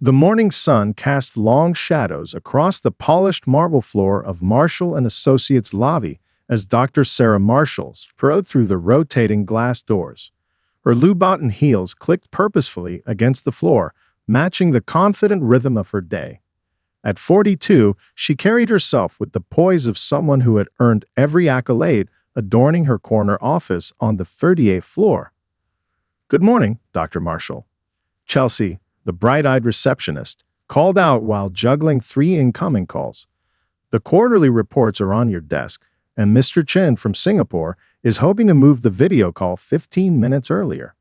The morning sun cast long shadows across the polished marble floor of Marshall and Associates lobby as Dr. Sarah Marshall strode through the rotating glass doors. Her Louboutin heels clicked purposefully against the floor, matching the confident rhythm of her day. At 42, she carried herself with the poise of someone who had earned every accolade adorning her corner office on the 38th floor. "Good morning, Dr. Marshall." Chelsea, the bright-eyed receptionist, called out while juggling 3 incoming calls. "The quarterly reports are on your desk, and Mr. Chen from Singapore is hoping to move the video call 15 minutes earlier."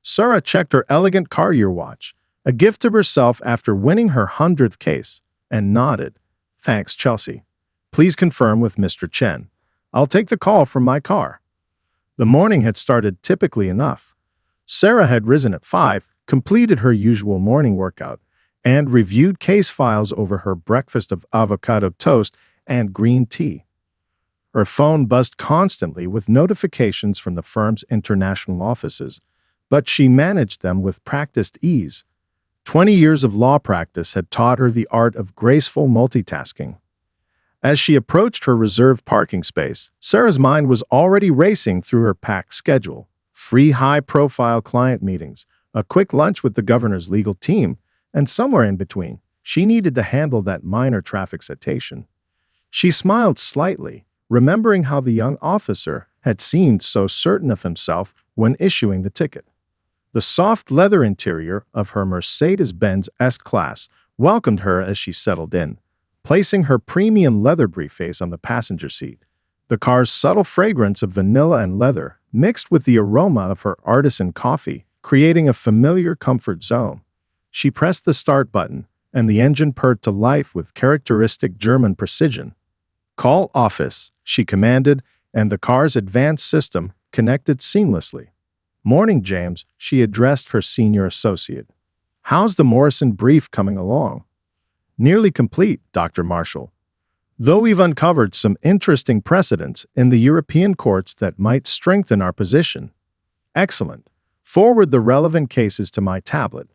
Sarah checked her elegant Cartier watch, a gift to herself after winning her 100th case, and nodded. "Thanks, Chelsea. Please confirm with Mr. Chen. I'll take the call from my car." The morning had started typically enough. Sarah had risen at 5, completed her usual morning workout, and reviewed case files over her breakfast of avocado toast and green tea. Her phone buzzed constantly with notifications from the firm's international offices, but she managed them with practiced ease. 20 years of law practice had taught her the art of graceful multitasking. As she approached her reserved parking space, Sarah's mind was already racing through her packed schedule. 3 high-profile client meetings, a quick lunch with the governor's legal team, and somewhere in between, she needed to handle that minor traffic citation. She smiled slightly, remembering how the young officer had seemed so certain of himself when issuing the ticket. The soft leather interior of her Mercedes-Benz S-Class welcomed her as she settled in, placing her premium leather briefcase on the passenger seat. The car's subtle fragrance of vanilla and leather mixed with the aroma of her artisan coffee, creating a familiar comfort zone. She pressed the start button, and the engine purred to life with characteristic German precision. "Call office," she commanded, and the car's advanced system connected seamlessly. "Morning, James," she addressed her senior associate. "How's the Morrison brief coming along?" "Nearly complete, Dr. Marshall. Though we've uncovered some interesting precedents in the European courts that might strengthen our position." "Excellent. Forward the relevant cases to my tablet.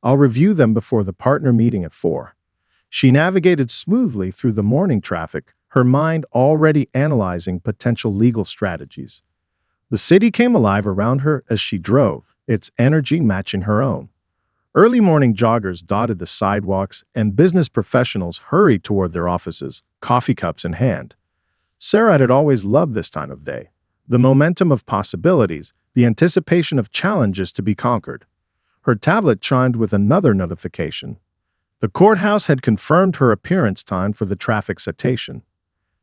I'll review them before the partner meeting at 4. She navigated smoothly through the morning traffic, her mind already analyzing potential legal strategies. The city came alive around her as she drove, its energy matching her own. Early morning joggers dotted the sidewalks, and business professionals hurried toward their offices, coffee cups in hand. Sarah had always loved this time of day. The momentum of possibilities, the anticipation of challenges to be conquered. Her tablet chimed with another notification. The courthouse had confirmed her appearance time for the traffic citation.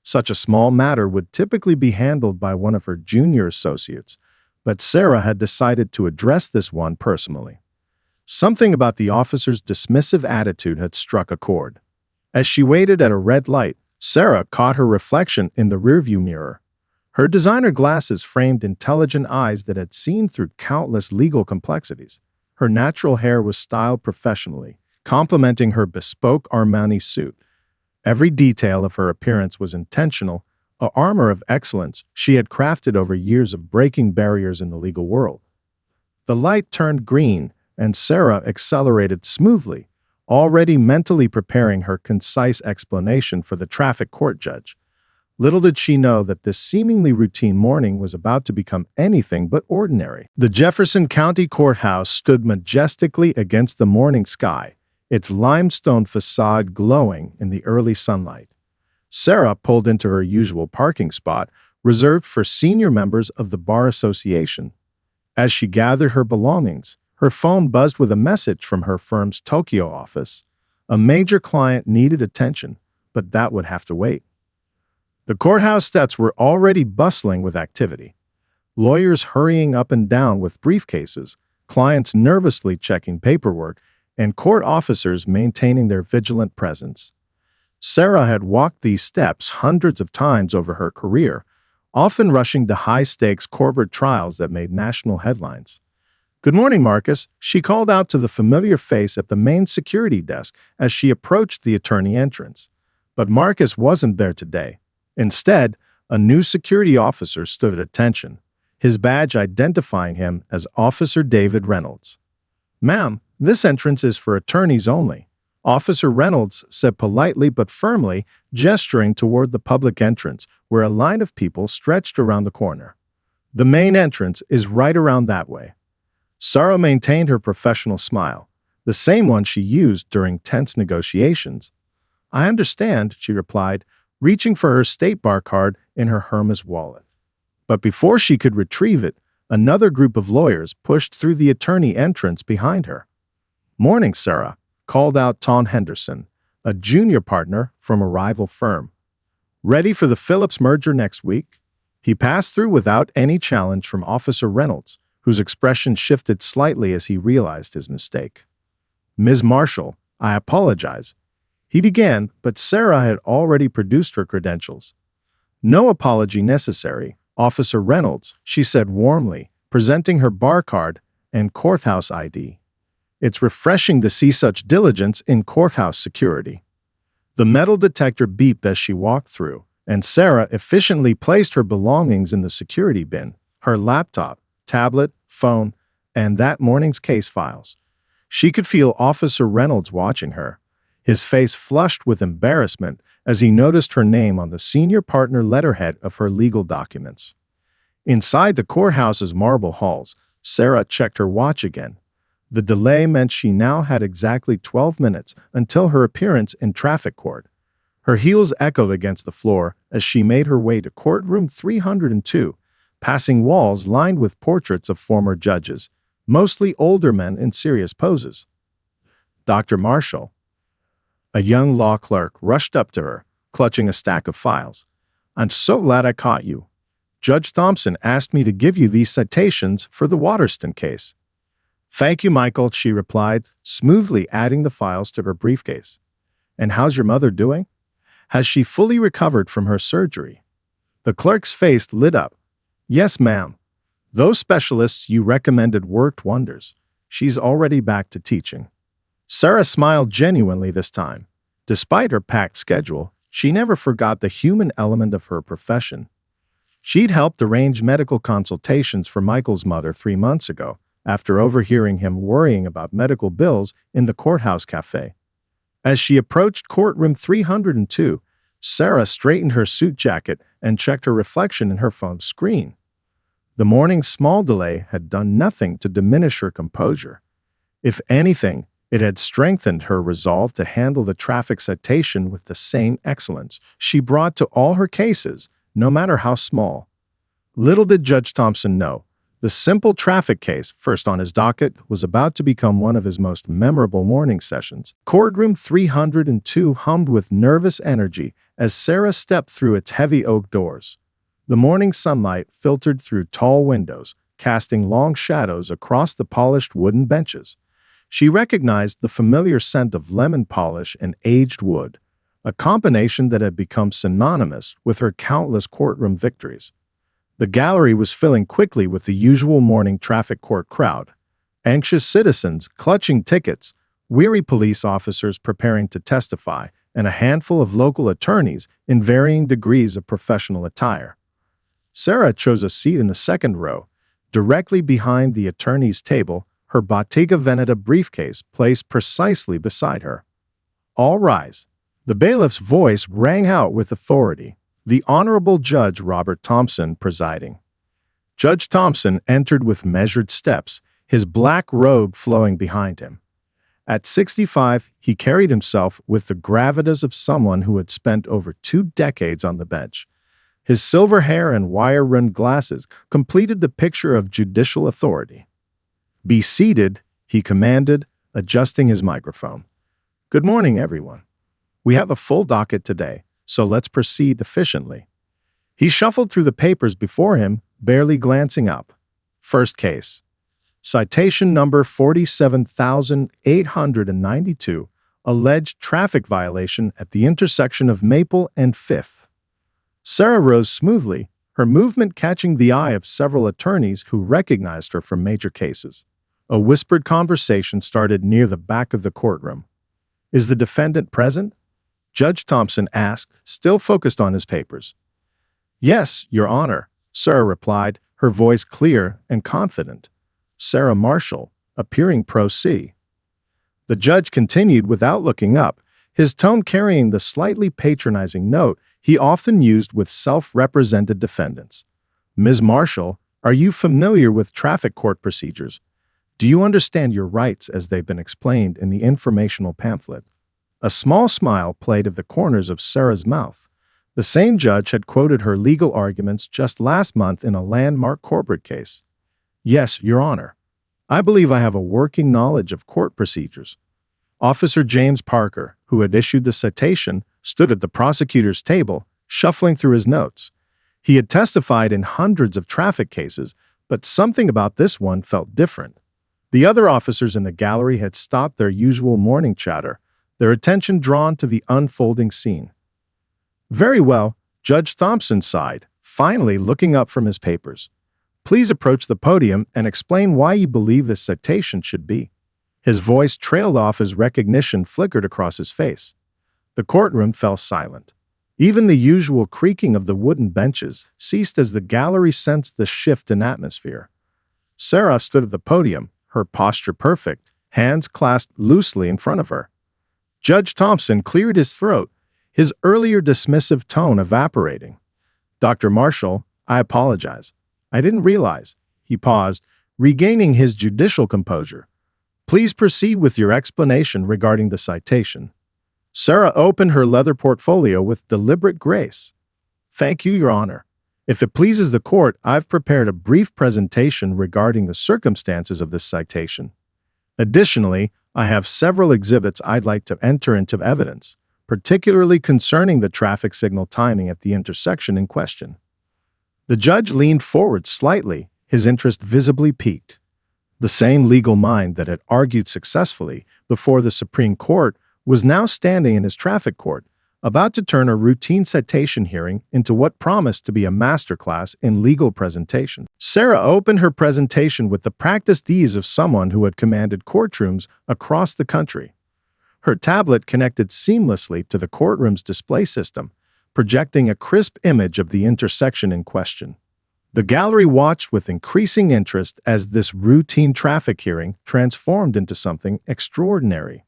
Such a small matter would typically be handled by one of her junior associates, but Sarah had decided to address this one personally. Something about the officer's dismissive attitude had struck a chord. As she waited at a red light, Sarah caught her reflection in the rearview mirror. Her designer glasses framed intelligent eyes that had seen through countless legal complexities. Her natural hair was styled professionally, complementing her bespoke Armani suit. Every detail of her appearance was intentional, an armor of excellence she had crafted over years of breaking barriers in the legal world. The light turned green, and Sarah accelerated smoothly, already mentally preparing her concise explanation for the traffic court judge. Little did she know that this seemingly routine morning was about to become anything but ordinary. The Jefferson County Courthouse stood majestically against the morning sky, its limestone facade glowing in the early sunlight. Sarah pulled into her usual parking spot, reserved for senior members of the Bar Association. As she gathered her belongings, her phone buzzed with a message from her firm's Tokyo office. A major client needed attention, but that would have to wait. The courthouse steps were already bustling with activity. Lawyers hurrying up and down with briefcases, clients nervously checking paperwork, and court officers maintaining their vigilant presence. Sarah had walked these steps hundreds of times over her career, often rushing to high-stakes corporate trials that made national headlines. "Good morning, Marcus," she called out to the familiar face at the main security desk as she approached the attorney entrance. But Marcus wasn't there today. Instead, a new security officer stood at attention, his badge identifying him as Officer David Reynolds. "Ma'am, This entrance is for attorneys only, Officer Reynolds said politely but firmly, gesturing toward the public entrance where a line of people stretched around the corner. The main entrance is right around that way. Sarah maintained her professional smile, the same one she used during tense negotiations. I understand, she replied, reaching for her state bar card in her Hermes wallet. But before she could retrieve it, another group of lawyers pushed through the attorney entrance behind her. Morning, Sarah, called out Tom Henderson, a junior partner from a rival firm. Ready for the Phillips merger next week? He passed through without any challenge from Officer Reynolds, whose expression shifted slightly as he realized his mistake. Ms. Marshall, I apologize. He began, but Sarah had already produced her credentials. No apology necessary, Officer Reynolds, she said warmly, presenting her bar card and courthouse ID. It's refreshing to see such diligence in courthouse security. The metal detector beeped as she walked through, and Sarah efficiently placed her belongings in the security bin, her laptop, tablet, phone, and that morning's case files. She could feel Officer Reynolds watching her, his face flushed with embarrassment as he noticed her name on the senior partner letterhead of her legal documents. Inside the courthouse's marble halls, Sarah checked her watch again. The delay meant she now had exactly 12 minutes until her appearance in traffic court. Her heels echoed against the floor as she made her way to Courtroom 302, passing walls lined with portraits of former judges, mostly older men in serious poses. Dr. Marshall, a young law clerk, rushed up to her, clutching a stack of files. I'm so glad I caught you. Judge Thompson asked me to give you these citations for the Waterston case. Thank you, Michael, she replied, smoothly adding the files to her briefcase. And how's your mother doing? Has she fully recovered from her surgery? The clerk's face lit up. Yes, ma'am. Those specialists you recommended worked wonders. She's already back to teaching. Sarah smiled genuinely this time. Despite her packed schedule, she never forgot the human element of her profession. She'd helped arrange medical consultations for Michael's mother 3 months ago, after overhearing him worrying about medical bills in the courthouse cafe. As she approached Courtroom 302, Sarah straightened her suit jacket and checked her reflection in her phone's screen. The morning's small delay had done nothing to diminish her composure. If anything, it had strengthened her resolve to handle the traffic citation with the same excellence she brought to all her cases, no matter how small. Little did Judge Thompson know, the simple traffic case, first on his docket, was about to become one of his most memorable morning sessions. Courtroom 302 hummed with nervous energy as Sarah stepped through its heavy oak doors. The morning sunlight filtered through tall windows, casting long shadows across the polished wooden benches. She recognized the familiar scent of lemon polish and aged wood, a combination that had become synonymous with her countless courtroom victories. The gallery was filling quickly with the usual morning traffic court crowd, anxious citizens clutching tickets, weary police officers preparing to testify, and a handful of local attorneys in varying degrees of professional attire. Sarah chose a seat in the second row, directly behind the attorney's table, her Bottega Veneta briefcase placed precisely beside her. All rise. The bailiff's voice rang out with authority, the Honorable Judge Robert Thompson presiding. Judge Thompson entered with measured steps, his black robe flowing behind him. At 65, he carried himself with the gravitas of someone who had spent over 2 decades on the bench. His silver hair and wire-rimmed glasses completed the picture of judicial authority. Be seated, he commanded, adjusting his microphone. Good morning, everyone. We have a full docket today, so let's proceed efficiently. He shuffled through the papers before him, barely glancing up. First case. Citation number 47,892, alleged traffic violation at the intersection of Maple and 5th. Sarah rose smoothly, her movement catching the eye of several attorneys who recognized her from major cases. A whispered conversation started near the back of the courtroom. Is the defendant present? Judge Thompson asked, still focused on his papers. Yes, Your Honor, Sarah replied, her voice clear and confident. Sarah Marshall, appearing pro se. The judge continued without looking up, his tone carrying the slightly patronizing note he often used with self-represented defendants. Ms. Marshall, are you familiar with traffic court procedures? Do you understand your rights as they've been explained in the informational pamphlet? A small smile played at the corners of Sarah's mouth. The same judge had quoted her legal arguments just last month in a landmark corporate case. Yes, Your Honor. I believe I have a working knowledge of court procedures. Officer James Parker, who had issued the citation, stood at the prosecutor's table, shuffling through his notes. He had testified in hundreds of traffic cases, but something about this one felt different. The other officers in the gallery had stopped their usual morning chatter, their attention drawn to the unfolding scene. Very well, Judge Thompson sighed, finally looking up from his papers. Please approach the podium and explain why you believe this citation should be. His voice trailed off as recognition flickered across his face. The courtroom fell silent. Even the usual creaking of the wooden benches ceased as the gallery sensed the shift in atmosphere. Sarah stood at the podium, her posture perfect, hands clasped loosely in front of her. Judge Thompson cleared his throat, his earlier dismissive tone evaporating. Dr. Marshall, I apologize. I didn't realize. He paused, regaining his judicial composure. Please proceed with your explanation regarding the citation. Sarah opened her leather portfolio with deliberate grace. Thank you, Your Honor. If it pleases the court, I've prepared a brief presentation regarding the circumstances of this citation. Additionally, I have several exhibits I'd like to enter into evidence, particularly concerning the traffic signal timing at the intersection in question. The judge leaned forward slightly, his interest visibly piqued. The same legal mind that had argued successfully before the Supreme Court was now standing in his traffic court, about to turn a routine citation hearing into what promised to be a masterclass in legal presentation. Sarah opened her presentation with the practiced ease of someone who had commanded courtrooms across the country. Her tablet connected seamlessly to the courtroom's display system, projecting a crisp image of the intersection in question. The gallery watched with increasing interest as this routine traffic hearing transformed into something extraordinary.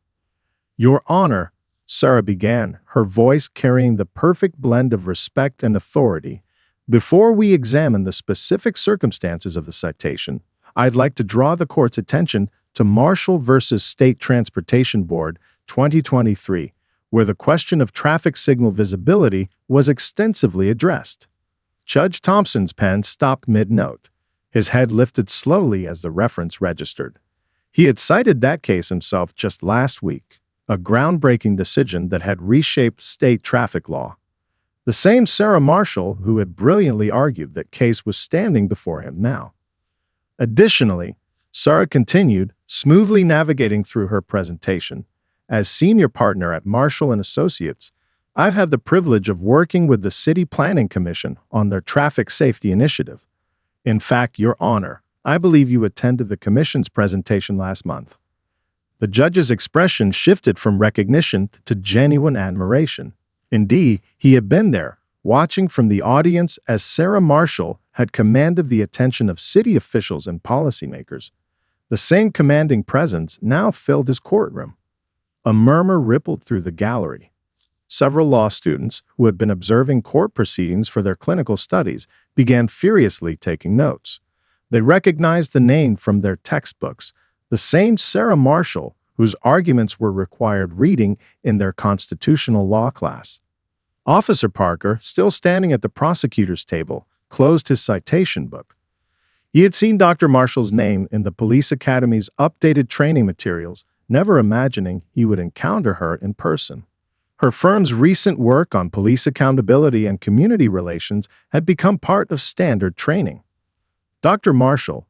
Your Honor, Sarah began, her voice carrying the perfect blend of respect and authority. Before we examine the specific circumstances of the citation, I'd like to draw the court's attention to Marshall v. State Transportation Board 2023, where the question of traffic signal visibility was extensively addressed. Judge Thompson's pen stopped mid-note. His head lifted slowly as the reference registered. He had cited that case himself just last week, a groundbreaking decision that had reshaped state traffic law. The same Sarah Marshall who had brilliantly argued that case was standing before him now. Additionally, Sarah continued, smoothly navigating through her presentation. As senior partner at Marshall & Associates, I've had the privilege of working with the City Planning Commission on their traffic safety initiative. In fact, Your Honor, I believe you attended the Commission's presentation last month. The judge's expression shifted from recognition to genuine admiration. Indeed, he had been there, watching from the audience as Sarah Marshall had commanded the attention of city officials and policymakers. The same commanding presence now filled his courtroom. A murmur rippled through the gallery. Several law students, who had been observing court proceedings for their clinical studies, began furiously taking notes. They recognized the name from their textbooks, the same Sarah Marshall whose arguments were required reading in their constitutional law class. Officer Parker, still standing at the prosecutor's table, closed his citation book. He had seen Dr. Marshall's name in the Police Academy's updated training materials, never imagining he would encounter her in person. Her firm's recent work on police accountability and community relations had become part of standard training. Dr. Marshall,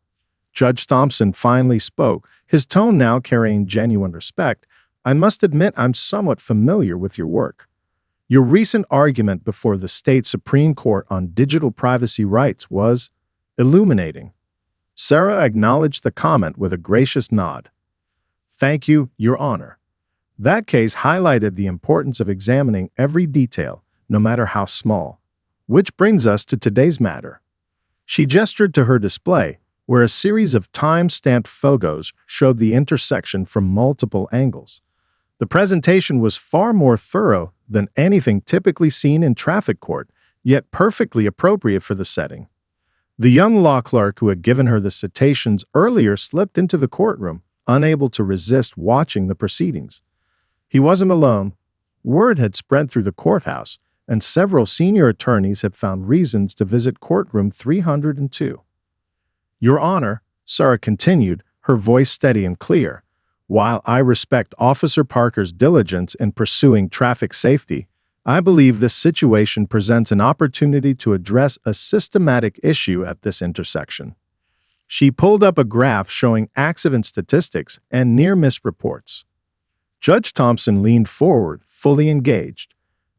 Judge Thompson finally spoke, his tone now carrying genuine respect. I must admit I'm somewhat familiar with your work. Your recent argument before the state Supreme Court on digital privacy rights was illuminating. Sarah acknowledged the comment with a gracious nod. Thank you, Your Honor. That case highlighted the importance of examining every detail, no matter how small. Which brings us to today's matter. She gestured to her display, where a series of time-stamped photos showed the intersection from multiple angles. The presentation was far more thorough than anything typically seen in traffic court, yet perfectly appropriate for the setting. The young law clerk who had given her the citations earlier slipped into the courtroom, unable to resist watching the proceedings. He wasn't alone. Word had spread through the courthouse, and several senior attorneys had found reasons to visit courtroom 302. Your Honor, Sarah continued, her voice steady and clear, while I respect Officer Parker's diligence in pursuing traffic safety, I believe this situation presents an opportunity to address a systematic issue at this intersection. She pulled up a graph showing accident statistics and near-miss reports. Judge Thompson leaned forward, fully engaged.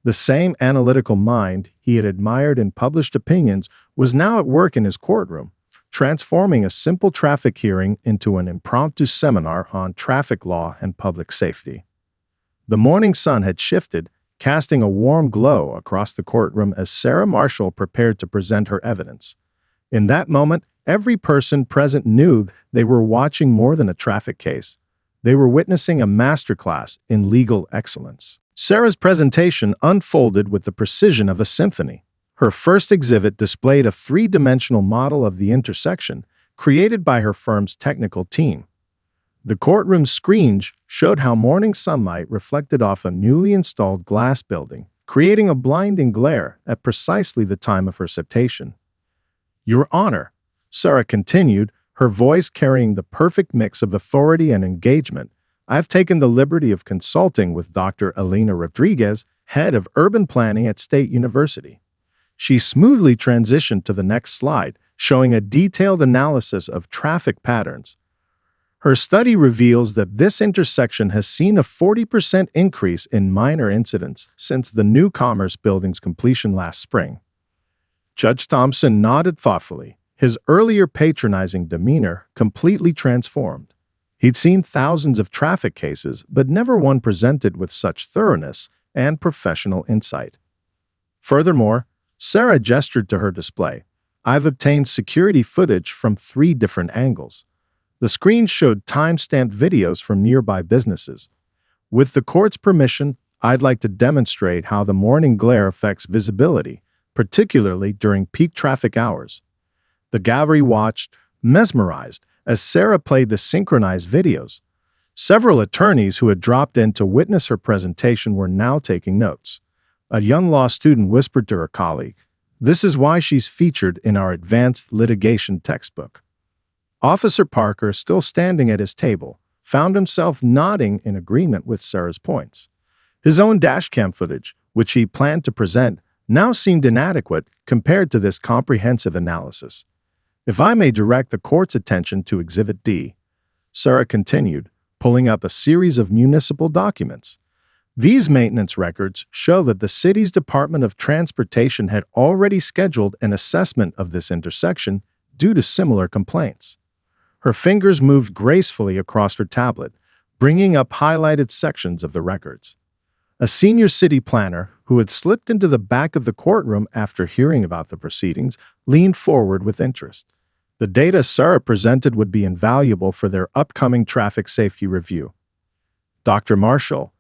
The same analytical mind he had admired in published opinions was now at work in his courtroom, transforming a simple traffic hearing into an impromptu seminar on traffic law and public safety. The morning sun had shifted, casting a warm glow across the courtroom as Sarah Marshall prepared to present her evidence. In that moment, every person present knew they were watching more than a traffic case. They were witnessing a masterclass in legal excellence. Sarah's presentation unfolded with the precision of a symphony. Her first exhibit displayed a three-dimensional model of the intersection created by her firm's technical team. The courtroom screens showed how morning sunlight reflected off a newly installed glass building, creating a blinding glare at precisely the time of her citation. Your Honor, Sarah continued, her voice carrying the perfect mix of authority and engagement, I've taken the liberty of consulting with Dr. Elena Rodriguez, head of urban planning at State University. She smoothly transitioned to the next slide, showing a detailed analysis of traffic patterns. Her study reveals that this intersection has seen a 40% increase in minor incidents since the new Commerce Building's completion last spring. Judge Thompson nodded thoughtfully, his earlier patronizing demeanor completely transformed. He'd seen thousands of traffic cases, but never one presented with such thoroughness and professional insight. Furthermore, Sarah gestured to her display. I've obtained security footage from 3 different angles. The screen showed time-stamped videos from nearby businesses. With the court's permission, I'd like to demonstrate how the morning glare affects visibility, particularly during peak traffic hours. The gallery watched, mesmerized, as Sarah played the synchronized videos. Several attorneys who had dropped in to witness her presentation were now taking notes. A young law student whispered to her colleague, "This is why she's featured in our advanced litigation textbook." Officer Parker, still standing at his table, found himself nodding in agreement with Sarah's points. His own dashcam footage, which he planned to present, now seemed inadequate compared to this comprehensive analysis. If I may direct the court's attention to Exhibit D, Sarah continued, pulling up a series of municipal documents. These maintenance records show that the city's Department of Transportation had already scheduled an assessment of this intersection due to similar complaints. Her fingers moved gracefully across her tablet, bringing up highlighted sections of the records. A senior city planner, who had slipped into the back of the courtroom after hearing about the proceedings, leaned forward with interest. The data Sarah presented would be invaluable for their upcoming traffic safety review. Dr. Marshall,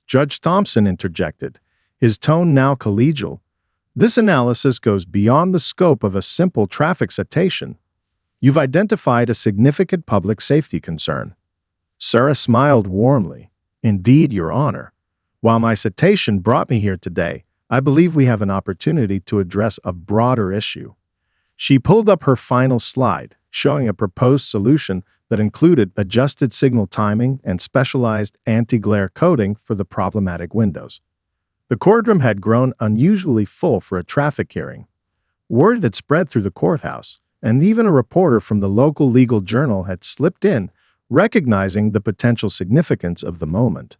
Judge Thompson interjected, his tone now collegial. This analysis goes beyond the scope of a simple traffic citation. You've identified a significant public safety concern. Sarah smiled warmly. Indeed, Your Honor. While my citation brought me here today, I believe we have an opportunity to address a broader issue. She pulled up her final slide, showing a proposed solution that included adjusted signal timing and specialized anti-glare coating for the problematic windows. The courtroom had grown unusually full for a traffic hearing. Word had spread through the courthouse, and even a reporter from the local legal journal had slipped in, recognizing the potential significance of the moment.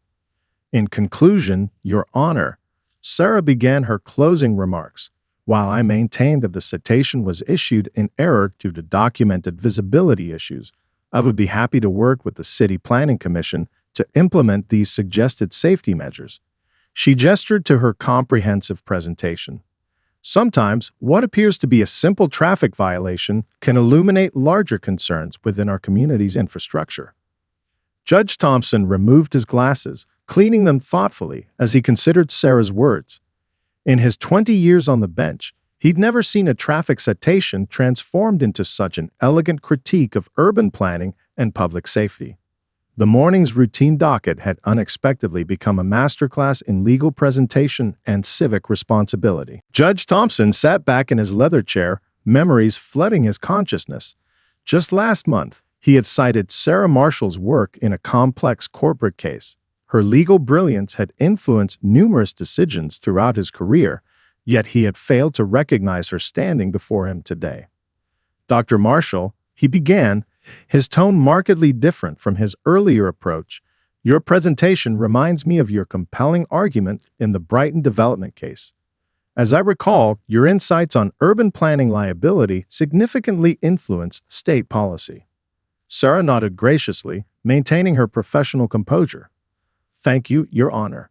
In conclusion, Your Honor, Sarah began her closing remarks. While I maintained that the citation was issued in error due to documented visibility issues, I would be happy to work with the City Planning Commission to implement these suggested safety measures. She gestured to her comprehensive presentation. Sometimes, what appears to be a simple traffic violation can illuminate larger concerns within our community's infrastructure. Judge Thompson removed his glasses, cleaning them thoughtfully as he considered Sarah's words. In his 20 years on the bench, he'd never seen a traffic citation transformed into such an elegant critique of urban planning and public safety. The morning's routine docket had unexpectedly become a masterclass in legal presentation and civic responsibility. Judge Thompson sat back in his leather chair, memories flooding his consciousness. Just last month, he had cited Sarah Marshall's work in a complex corporate case. Her legal brilliance had influenced numerous decisions throughout his career, yet he had failed to recognize her standing before him today. Dr. Marshall, he began, his tone markedly different from his earlier approach. Your presentation reminds me of your compelling argument in the Brighton development case. As I recall, your insights on urban planning liability significantly influenced state policy. Sarah nodded graciously, maintaining her professional composure. Thank you, Your Honor.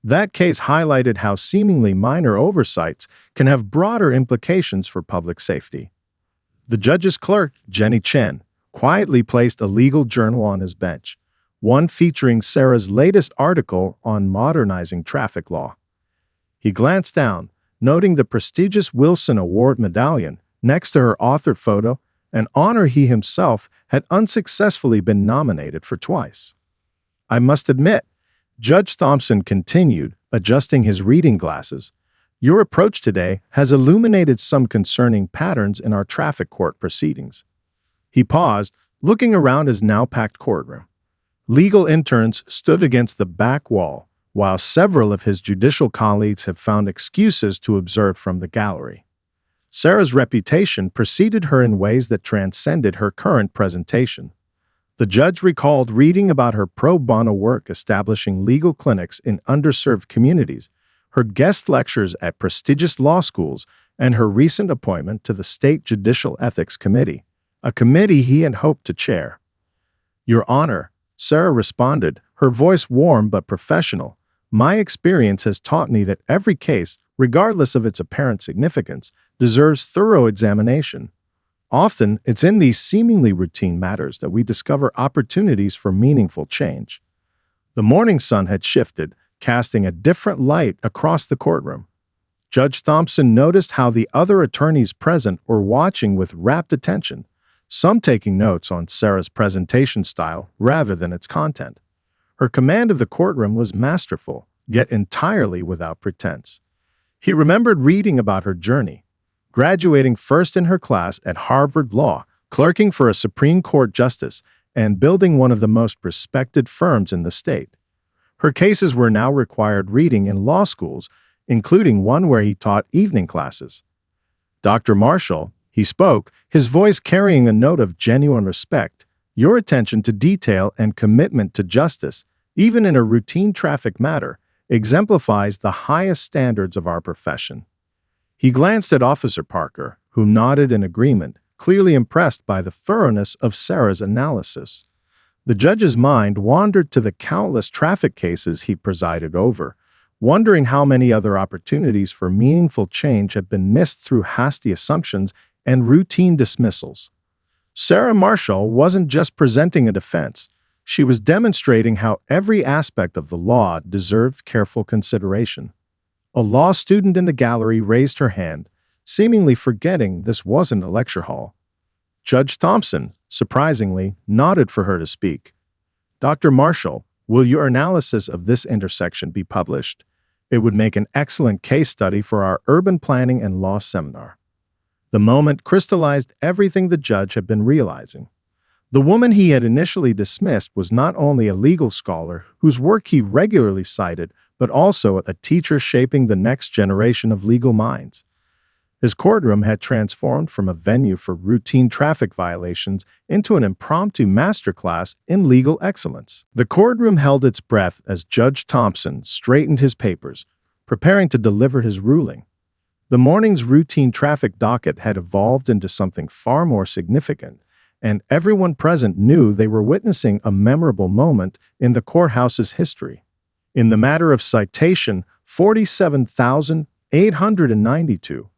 That case highlighted how seemingly minor oversights can have broader implications for public safety. The judge's clerk, Jenny Chen, quietly placed a legal journal on his bench, one featuring Sarah's latest article on modernizing traffic law. He glanced down, noting the prestigious Wilson Award medallion next to her authored photo, an honor he himself had unsuccessfully been nominated for twice. I must admit, Judge Thompson continued, adjusting his reading glasses, your approach today has illuminated some concerning patterns in our traffic court proceedings. He paused, looking around his now-packed courtroom. Legal interns stood against the back wall, while several of his judicial colleagues had found excuses to observe from the gallery. Sarah's reputation preceded her in ways that transcended her current presentation. The judge recalled reading about her pro bono work establishing legal clinics in underserved communities, her guest lectures at prestigious law schools, and her recent appointment to the State Judicial Ethics Committee, a committee he had hoped to chair. Your Honor, Sarah responded, her voice warm but professional. My experience has taught me that every case, regardless of its apparent significance, deserves thorough examination. Often, it's in these seemingly routine matters that we discover opportunities for meaningful change. The morning sun had shifted, casting a different light across the courtroom. Judge Thompson noticed how the other attorneys present were watching with rapt attention, some taking notes on Sarah's presentation style rather than its content. Her command of the courtroom was masterful, yet entirely without pretense. He remembered reading about her journey, graduating first in her class at Harvard Law, clerking for a Supreme Court justice, and building one of the most respected firms in the state. Her cases were now required reading in law schools, including one where he taught evening classes. Dr. Marshall, he spoke, his voice carrying a note of genuine respect. Your attention to detail and commitment to justice, even in a routine traffic matter, exemplifies the highest standards of our profession. He glanced at Officer Parker, who nodded in agreement, clearly impressed by the thoroughness of Sarah's analysis. The judge's mind wandered to the countless traffic cases he presided over, wondering how many other opportunities for meaningful change had been missed through hasty assumptions and routine dismissals. Sarah Marshall wasn't just presenting a defense. She was demonstrating how every aspect of the law deserved careful consideration. A law student in the gallery raised her hand, seemingly forgetting this wasn't a lecture hall. Judge Thompson, surprisingly, nodded for her to speak. Dr. Marshall, will your analysis of this intersection be published? It would make an excellent case study for our urban planning and law seminar. The moment crystallized everything the judge had been realizing. The woman he had initially dismissed was not only a legal scholar whose work he regularly cited, but also a teacher shaping the next generation of legal minds. His courtroom had transformed from a venue for routine traffic violations into an impromptu masterclass in legal excellence. The courtroom held its breath as Judge Thompson straightened his papers, preparing to deliver his ruling. The morning's routine traffic docket had evolved into something far more significant, and everyone present knew they were witnessing a memorable moment in the courthouse's history. In the matter of citation 47,800 892.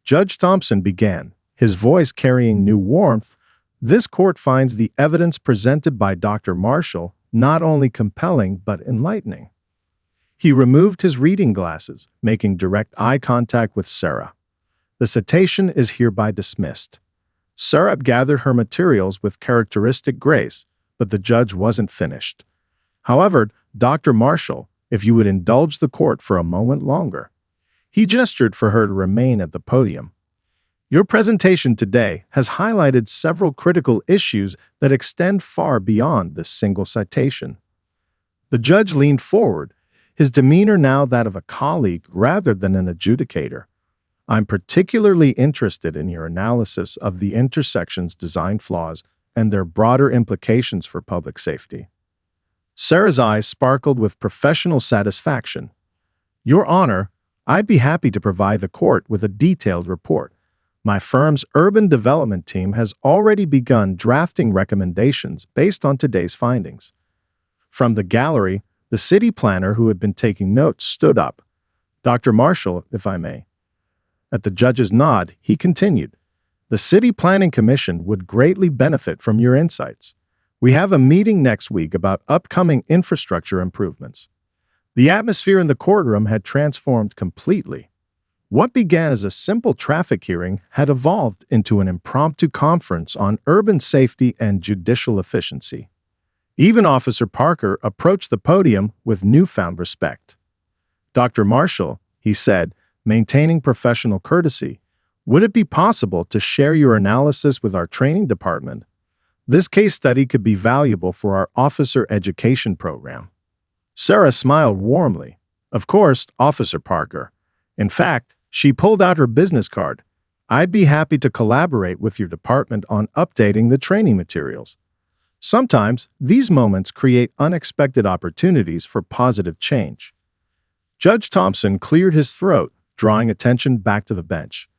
Judge Thompson began, his voice carrying new warmth. This court finds the evidence presented by Dr. Marshall not only compelling but enlightening. He removed his reading glasses, making direct eye contact with Sarah. The citation is hereby dismissed. Sarah gathered her materials with characteristic grace, but the judge wasn't finished. However, Dr. Marshall, if you would indulge the court for a moment longer. He gestured for her to remain at the podium. Your presentation today has highlighted several critical issues that extend far beyond this single citation. The judge leaned forward, his demeanor now that of a colleague rather than an adjudicator. I'm particularly interested in your analysis of the intersection's design flaws and their broader implications for public safety. Sarah's eyes sparkled with professional satisfaction. Your Honor, I'd be happy to provide the court with a detailed report. My firm's urban development team has already begun drafting recommendations based on today's findings. From the gallery, the city planner who had been taking notes stood up. Dr. Marshall, if I may. At the judge's nod, he continued, the City Planning Commission would greatly benefit from your insights. We have a meeting next week about upcoming infrastructure improvements. The atmosphere in the courtroom had transformed completely. What began as a simple traffic hearing had evolved into an impromptu conference on urban safety and judicial efficiency. Even Officer Parker approached the podium with newfound respect. Dr. Marshall, he said, maintaining professional courtesy, would it be possible to share your analysis with our training department? This case study could be valuable for our officer education program. Sarah smiled warmly. Of course, Officer Parker. In fact, she pulled out her business card. I'd be happy to collaborate with your department on updating the training materials. Sometimes, these moments create unexpected opportunities for positive change. Judge Thompson cleared his throat, drawing attention back to the bench.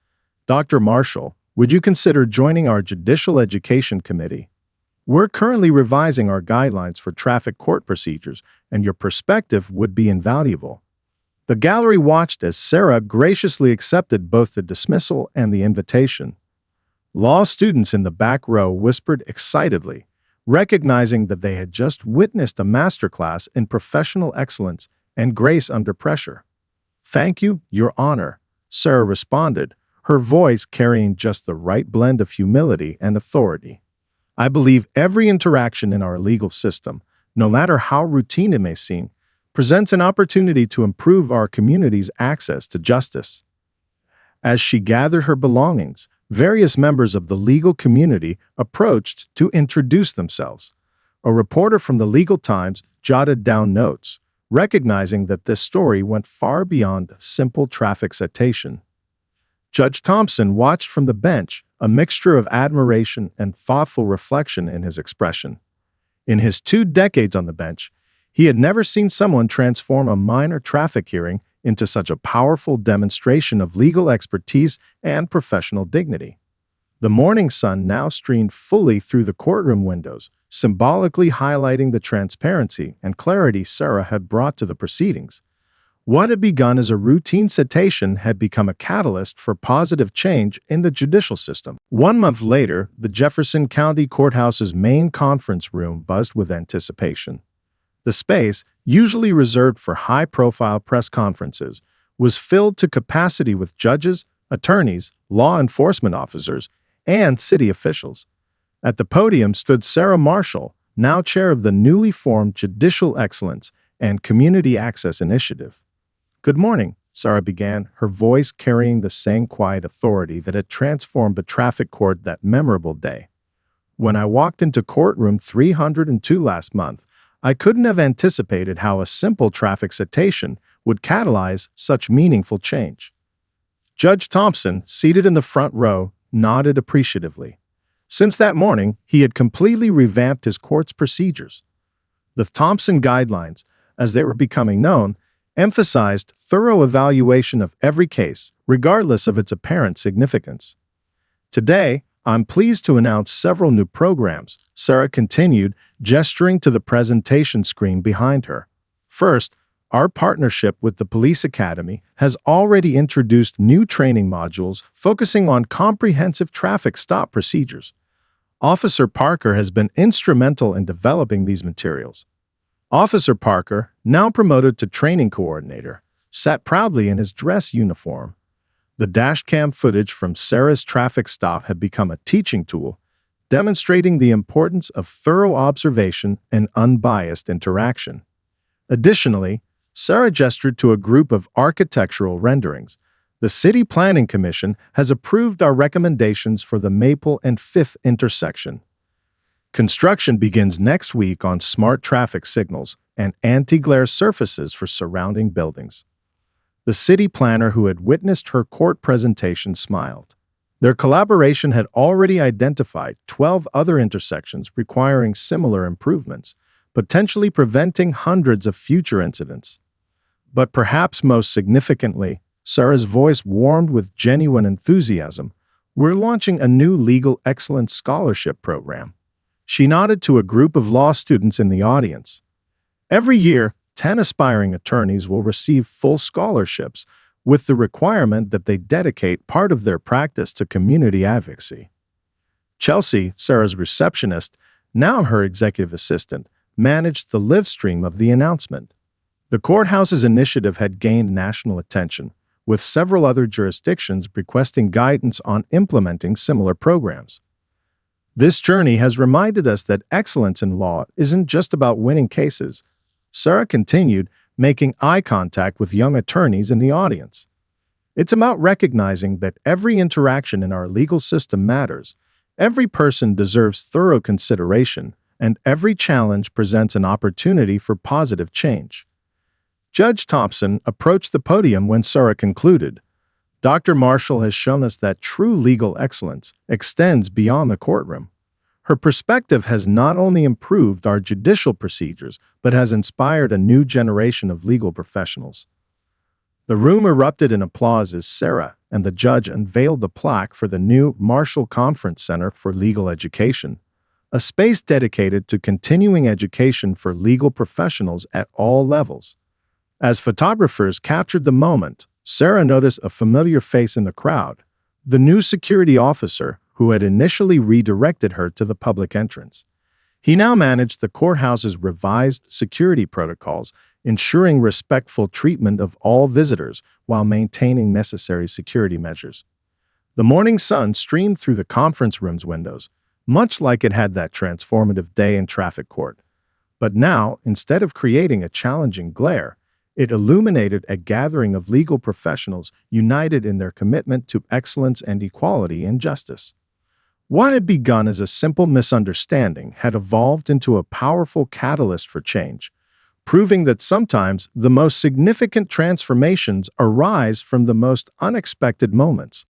Dr. Marshall, would you consider joining our Judicial Education Committee? We're currently revising our guidelines for traffic court procedures, and your perspective would be invaluable. The gallery watched as Sarah graciously accepted both the dismissal and the invitation. Law students in the back row whispered excitedly, recognizing that they had just witnessed a masterclass in professional excellence and grace under pressure. Thank you, Your Honor, Sarah responded, her voice carrying just the right blend of humility and authority. I believe every interaction in our legal system, no matter how routine it may seem, presents an opportunity to improve our community's access to justice. As she gathered her belongings, various members of the legal community approached to introduce themselves. A reporter from the Legal Times jotted down notes, recognizing that this story went far beyond a simple traffic citation. Judge Thompson watched from the bench, a mixture of admiration and thoughtful reflection in his expression. In his 2 decades on the bench, he had never seen someone transform a minor traffic hearing into such a powerful demonstration of legal expertise and professional dignity. The morning sun now streamed fully through the courtroom windows, symbolically highlighting the transparency and clarity Sarah had brought to the proceedings. What had begun as a routine citation had become a catalyst for positive change in the judicial system. 1 month later, the Jefferson County Courthouse's main conference room buzzed with anticipation. The space, usually reserved for high-profile press conferences, was filled to capacity with judges, attorneys, law enforcement officers, and city officials. At the podium stood Sarah Marshall, now chair of the newly formed Judicial Excellence and Community Access Initiative. Good morning, Sarah began, her voice carrying the same quiet authority that had transformed the traffic court that memorable day. When I walked into courtroom 302 last month, I couldn't have anticipated how a simple traffic citation would catalyze such meaningful change. Judge Thompson, seated in the front row, nodded appreciatively. Since that morning, he had completely revamped his court's procedures. The Thompson Guidelines, as they were becoming known, emphasized thorough evaluation of every case, regardless of its apparent significance. Today, I'm pleased to announce several new programs, Sarah continued, gesturing to the presentation screen behind her. First, our partnership with the Police Academy has already introduced new training modules focusing on comprehensive traffic stop procedures. Officer Parker has been instrumental in developing these materials. Officer Parker, now promoted to training coordinator, sat proudly in his dress uniform. The dashcam footage from Sarah's traffic stop had become a teaching tool, demonstrating the importance of thorough observation and unbiased interaction. Additionally, Sarah gestured to a group of architectural renderings. The City Planning Commission has approved our recommendations for the Maple and 5th intersection. Construction begins next week on smart traffic signals and anti-glare surfaces for surrounding buildings. The city planner who had witnessed her court presentation smiled. Their collaboration had already identified 12 other intersections requiring similar improvements, potentially preventing hundreds of future incidents. But perhaps most significantly, Sarah's voice warmed with genuine enthusiasm. We're launching a new legal excellence scholarship program. She nodded to a group of law students in the audience. Every year, 10 aspiring attorneys will receive full scholarships with the requirement that they dedicate part of their practice to community advocacy. Chelsea, Sarah's receptionist, now her executive assistant, managed the live stream of the announcement. The courthouse's initiative had gained national attention, with several other jurisdictions requesting guidance on implementing similar programs. This journey has reminded us that excellence in law isn't just about winning cases. Sarah continued, making eye contact with young attorneys in the audience. It's about recognizing that every interaction in our legal system matters, every person deserves thorough consideration, and every challenge presents an opportunity for positive change. Judge Thompson approached the podium when Sarah concluded. Dr. Marshall has shown us that true legal excellence extends beyond the courtroom. Her perspective has not only improved our judicial procedures, but has inspired a new generation of legal professionals. The room erupted in applause as Sarah and the judge unveiled the plaque for the new Marshall Conference Center for Legal Education, a space dedicated to continuing education for legal professionals at all levels. As photographers captured the moment, Sarah noticed a familiar face in the crowd, the new security officer who had initially redirected her to the public entrance. He now managed the courthouse's revised security protocols, ensuring respectful treatment of all visitors while maintaining necessary security measures. The morning sun streamed through the conference room's windows, much like it had that transformative day in traffic court. But now, instead of creating a challenging glare, it illuminated a gathering of legal professionals united in their commitment to excellence and equality and justice. What had begun as a simple misunderstanding had evolved into a powerful catalyst for change, proving that sometimes the most significant transformations arise from the most unexpected moments.